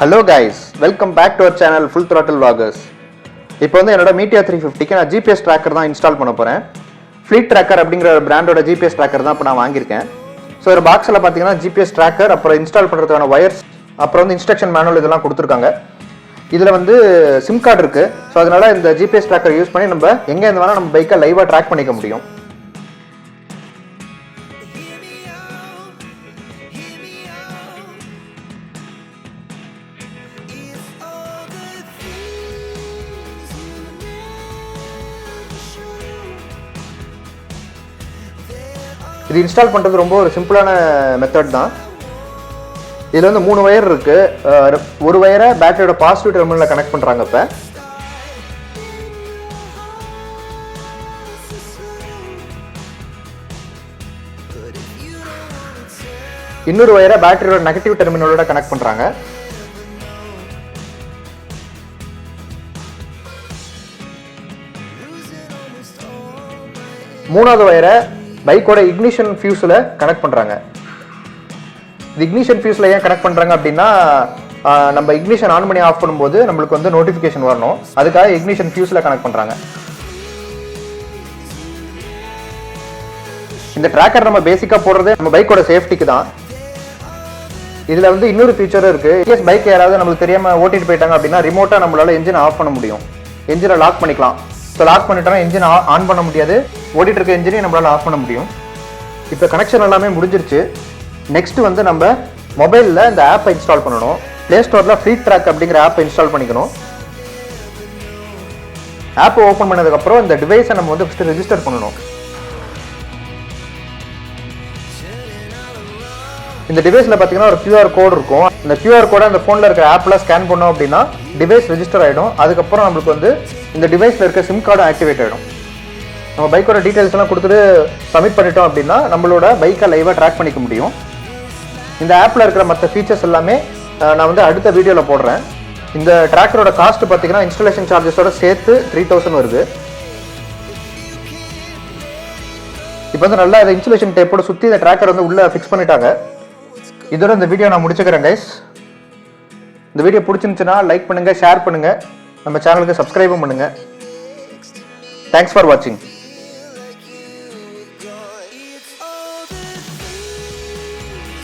Hello guys, welcome back to our channel Full Throttle Vloggers. இப்போ வந்து என்னோட Meteor 350க்கு நான் GPS tracker தான் இன்ஸ்டால் பண்ண போறேன். Fleet Tracker அப்படிங்கற ஒரு பிராண்டோட GPS tracker தான் இப்ப நான் வாங்கியிருக்கேன். சோ இந்த பாக்ஸ்ல பாத்தீங்கன்னா GPS tracker அப்புறம் இன்ஸ்டால் பண்றதுக்கான வயர்ஸ் அப்புறம் வந்து இன்ஸ்ட்ரக்ஷன் மேனுவல் இதெல்லாம் கொடுத்திருக்காங்க. இதுல வந்து SIM கார்டு இருக்கு. சோ அதனால இந்த GPS tracker யூஸ் பண்ணி நம்ம எங்க இருந்து வேணா நம்ம பைக்கை லைவா ட்ராக் பண்ணிக்க முடியும். இது இன்ஸ்டால் பண்றது ரொம்ப ஒரு சிம்பிளான மெத்தட் தான். இதுல வந்து 3 வயர் இருக்கு. ஒரு வயரை பேட்டரியோட பாசிட்டிவ் டெர்மினல்ல கனெக்ட் பண்றாங்க. இப்ப இன்னொரு வயரை பேட்டரியோட நெகட்டிவ் டெர்மினலோட கனெக்ட் பண்றாங்க. மூணாவது வயரை பைக்கோட இக்னிஷன் ஃபியூஸ்ல கனெக்ட் பண்றாங்க. இந்த இக்னிஷன் ஃபியூஸ்ல ஏன் கனெக்ட் பண்றாங்க அப்படின்னா நம்ம இக்னிஷன் ஆன் பண்ணி ஆஃப் பண்ணும்போது நம்மளுக்கு வந்து நோட்டிஃபிகேஷன் வரணும். அதுக்காக இக்னிஷன் ஃபியூஸ்ல கனெக்ட் பண்றாங்க. இந்த ட்ராக்கர் நம்ம பேசிக்கா போடுறது நம்ம பைக்கோட சேஃப்டிக்கு தான். இதுல வந்து இன்னொரு ஃபீச்சர் இருக்கு. இன்கேஸ் பைக் யாராவது நம்மளுக்கு தெரியாம ஓட்டிட்டு போயிட்டாங்க அப்படின்னா ரிமோட்டா நம்மளால என்ஜின் ஆஃப் பண்ண முடியும். என்ஜினை லாக் பண்ணிக்கலாம். ஸோ லாக் பண்ணிட்டோம்னா என்ஜின் ஆன் பண்ண முடியாது. ஓடிட்டு இருக்க என்ஜினை நம்மளால ஆஃப் பண்ண முடியும். இப்போ கனெக்ஷன் எல்லாமே முடிஞ்சிருச்சு. நெக்ஸ்ட் வந்து நம்ம மொபைலில் இந்த ஆப்பை இன்ஸ்டால் பண்ணணும். பிளே ஸ்டோரில் ஃப்ளீட் ட்ராக் அப்படிங்கிற ஆப்பை இன்ஸ்டால் பண்ணிக்கணும். ஆப்பை ஓப்பன் பண்ணதுக்கப்புறம் இந்த டிவைஸை நம்ம வந்து ஃபஸ்ட்டு ரெஜிஸ்டர் பண்ணணும். இந்த டிவைஸில் பார்த்தீங்கன்னா ஒரு QR கோட் இருக்கும். இந்த QR கோடை அந்த ஃபோனில் இருக்கிற ஆப்பில் ஸ்கேன் பண்ணோம் அப்படின்னா டிவைஸ் ரெஜிஸ்டர் ஆகிடும். அதுக்கப்புறம் நம்மளுக்கு வந்து இந்த டிவைஸில் இருக்க சிம் கார்டும் ஆக்டிவேட் ஆகிடும். நம்ம பைக்கோட டீட்டெயில்ஸ் எல்லாம் கொடுத்துட்டு சப்மிட் பண்ணிட்டோம் அப்படின்னா நம்மளோட பைக்கை லைவாக ட்ராக் பண்ணிக்க முடியும். இந்த ஆப்பில் இருக்கிற மற்ற ஃபீச்சர்ஸ் எல்லாமே நான் வந்து அடுத்த வீடியோவில் போடுறேன். இந்த ட்ராக்கரோட காஸ்ட் பார்த்தீங்கன்னா இன்ஸ்டாலேஷன் சார்ஜஸோட சேர்த்து 3000 வருது. இப்போ வந்து நல்லா இந்த இன்சுலேஷன் டேப்போட சுற்றி இந்த ட்ராக்கர் வந்து உள்ளே ஃபிக்ஸ் பண்ணிட்டாங்க. இதோட இந்த வீடியோ நான் முடிச்சுக்கிறேன் கைஸ். இந்த வீடியோ பிடிச்சிருந்துச்சுன்னா லைக் பண்ணுங்க, ஷேர் பண்ணுங்க, நம்ம சேனலுக்கு சப்ஸ்கிரைபும் பண்ணுங்க. தேங்க்ஸ் ஃபார் வாட்சிங்.